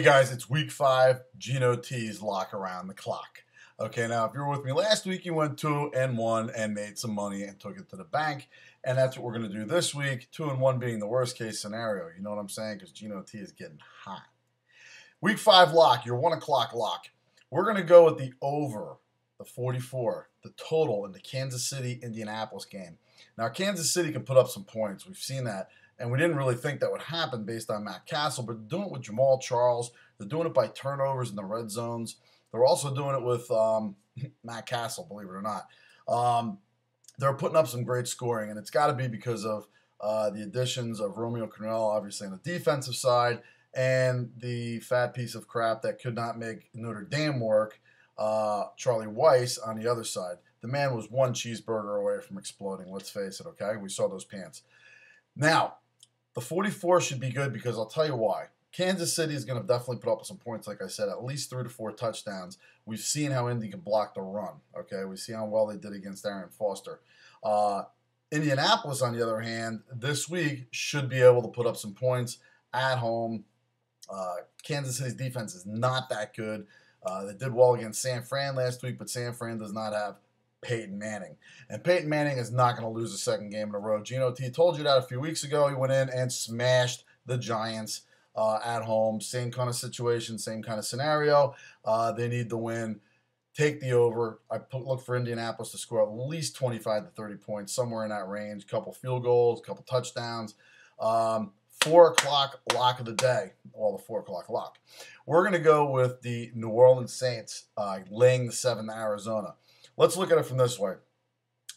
guys, it's week 5, Gino T's lock around the clock. Okay, now if you were with me last week, you went 2-1 and made some money and took it to the bank. And that's what we're going to do this week, 2-1 being the worst case scenario. You know what I'm saying? Because Gino T is getting hot. Week 5 lock, your 1 o'clock lock. We're going to go with the over, the 44, the total in the Kansas City-Indianapolis game. Now, Kansas City can put up some points. We've seen that. And we didn't really think that would happen based on Matt Castle, but they're doing it with Jamal Charles. They're doing it by turnovers in the red zones. They're also doing it with Matt Castle, believe it or not. They're putting up some great scoring, and it's got to be because of the additions of Romeo Crennel, obviously, on the defensive side, and the fat piece of crap that could not make Notre Dame work, Charlie Weiss, on the other side. The man was one cheeseburger away from exploding, let's face it, okay? We saw those pants. Now, the 44 should be good because I'll tell you why. Kansas City is going to definitely put up some points, like I said, at least 3 to 4 touchdowns. We've seen how Indy can block the run, okay? We see how well they did against Arian Foster. Indianapolis, on the other hand, this week should be able to put up some points at home. Kansas City's defense is not that good. They did well against San Fran last week, but San Fran does not have Peyton Manning. And Peyton Manning is not going to lose a second game in a row. Gino T told you that a few weeks ago. He went in and smashed the Giants at home. Same kind of situation, same kind of scenario. They need to win. Take the over. Look for Indianapolis to score at least 25 to 30 points, somewhere in that range. A couple field goals, a couple touchdowns. 4 o'clock lock of the day. Well, the 4 o'clock lock. We're going to go with the New Orleans Saints laying the 7 to Arizona. Let's look at it from this way.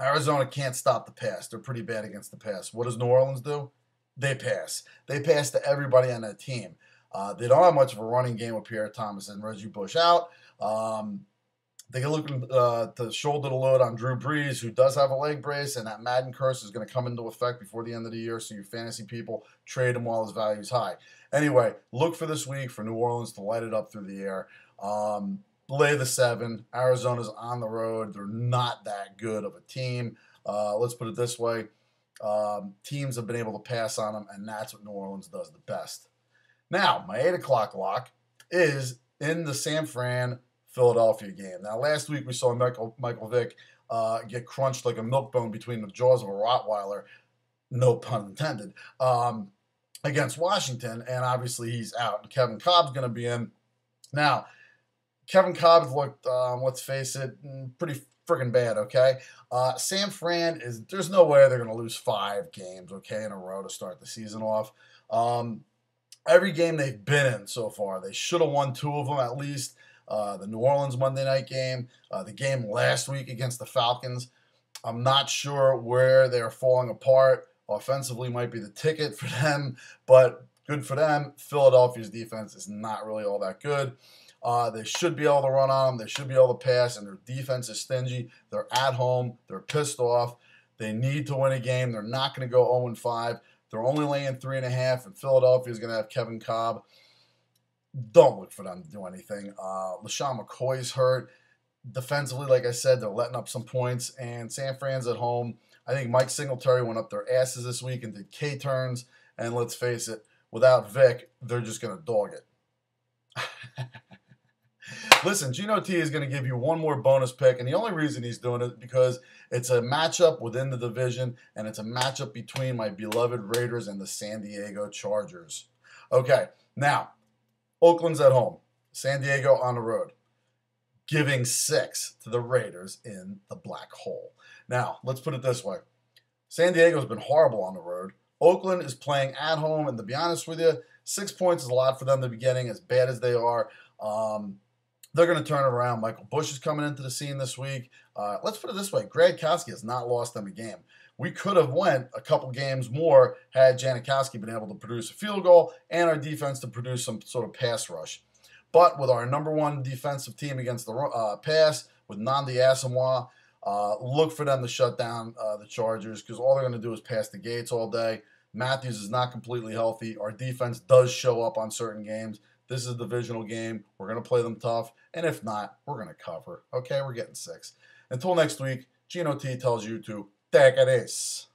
Arizona can't stop the pass. They're pretty bad against the pass. What does New Orleans do? They pass. They pass to everybody on that team. They don't have much of a running game with Pierre Thomas and Reggie Bush out. They can look to shoulder the load on Drew Brees, who does have a leg brace, and that Madden curse is going to come into effect before the end of the year, so you fantasy people trade him while his value is high. Anyway, look for this week for New Orleans to light it up through the air. Lay the 7. Arizona's on the road. They're not that good of a team. Let's put it this way. Teams have been able to pass on them, and that's what New Orleans does the best. Now, my 8 o'clock lock is in the San Fran-Philadelphia game. Now, last week we saw Michael Vick get crunched like a milk bone between the jaws of a Rottweiler, no pun intended, against Washington, and obviously he's out. And Kevin Cobb's going to be in. Now, Kevin Cobb looked, let's face it, pretty freaking bad, okay? San Fran, there's no way they're going to lose 5 games, okay, in a row to start the season off. Every game they've been in so far, they should have won 2 of them at least. The New Orleans Monday night game, the game last week against the Falcons. I'm not sure where they're falling apart. Offensively might be the ticket for them, but good for them. Philadelphia's defense is not really all that good. They should be able to run on them. They should be able to pass, and their defense is stingy. They're at home. They're pissed off. They need to win a game. They're not going to go 0-5. They're only laying 3.5, and Philadelphia is going to have Kevin Cobb. Don't look for them to do anything. LaShawn McCoy's hurt. Defensively, like I said, they're letting up some points, and San Fran's at home. I think Mike Singletary went up their asses this week and did K-turns, and let's face it, without Vic, they're just going to dog it. Listen, Gino T is going to give you one more bonus pick, and the only reason he's doing it is because it's a matchup within the division, and it's a matchup between my beloved Raiders and the San Diego Chargers. Okay, now, Oakland's at home, San Diego on the road, giving 6 to the Raiders in the black hole. Now, let's put it this way. San Diego's been horrible on the road. Oakland is playing at home, and to be honest with you, 6 points is a lot for them to be getting, as bad as they are. They're going to turn it around. Michael Bush is coming into the scene this week. Let's put it this way. Gradkowski has not lost them a game. We could have went a couple games more had Janikowski been able to produce a field goal and our defense to produce some sort of pass rush. But with our number 1 defensive team against the pass, with Nnamdi Asomugha, look for them to shut down the Chargers because all they're going to do is pass the gates all day. Matthews is not completely healthy. Our defense does show up on certain games. This is a divisional game. We're going to play them tough. And if not, we're going to cover. Okay, we're getting 6. Until next week, Gino T tells you to take it ace.